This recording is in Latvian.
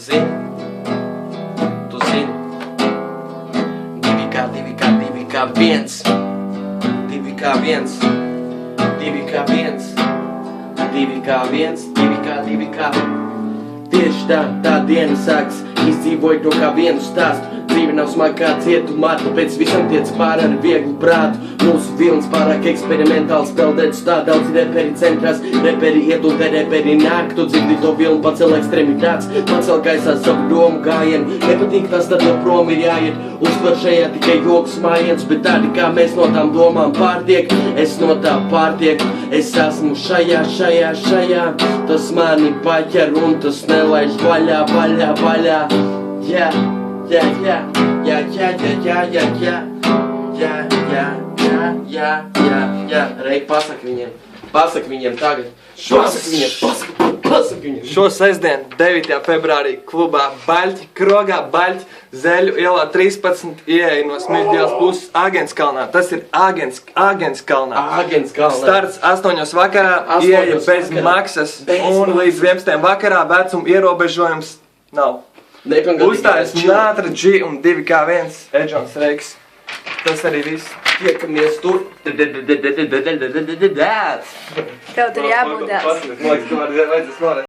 zini, tu zini. 2K1, 2K1, 2K1, 2K. Tieši tā diena sāks, izdzīvoju to kā vienu stāstu. Dzīve nav smaga kā cietumā, tāpēc visam tiec pār ar vieglu prātu. Mūsu vilns pārāk eksperimentāls, peldēt tā daudz reperi centrās. Reperi iet un te reperi nāk, tu dzirdi to vilnu, pacel ekstremitātes, pacel gaisā savu domu gājienu. Nepatīk tas, tad prom ir jāiet, uztver šajā tikai joks mājiens, bet tādi kā mēs no tām domām pārtiek, es no tā pārtieku, es esmu šajā, tas mani paķer un tas nelaiž vaļā. Reik, pasaki viņiem tagad. Pasaki viņiem. Šo sestdienu, 9. februārī, klubā Baļķi, Krogā, Baļķi, Zeļu ielā 13, ieeja no Smilšu ielas puses Āgenskalnā. Tas ir Āgenskalnā. Starts 8 vakarā, ieeja bez maksas un līdz 11 vakarā vecuma ierobežojums nav. Uzstājas Nātra G un 2K1 Edžons Reiks. Tas arī viss. Tiekamies tur. Tev tur jābūt dēls.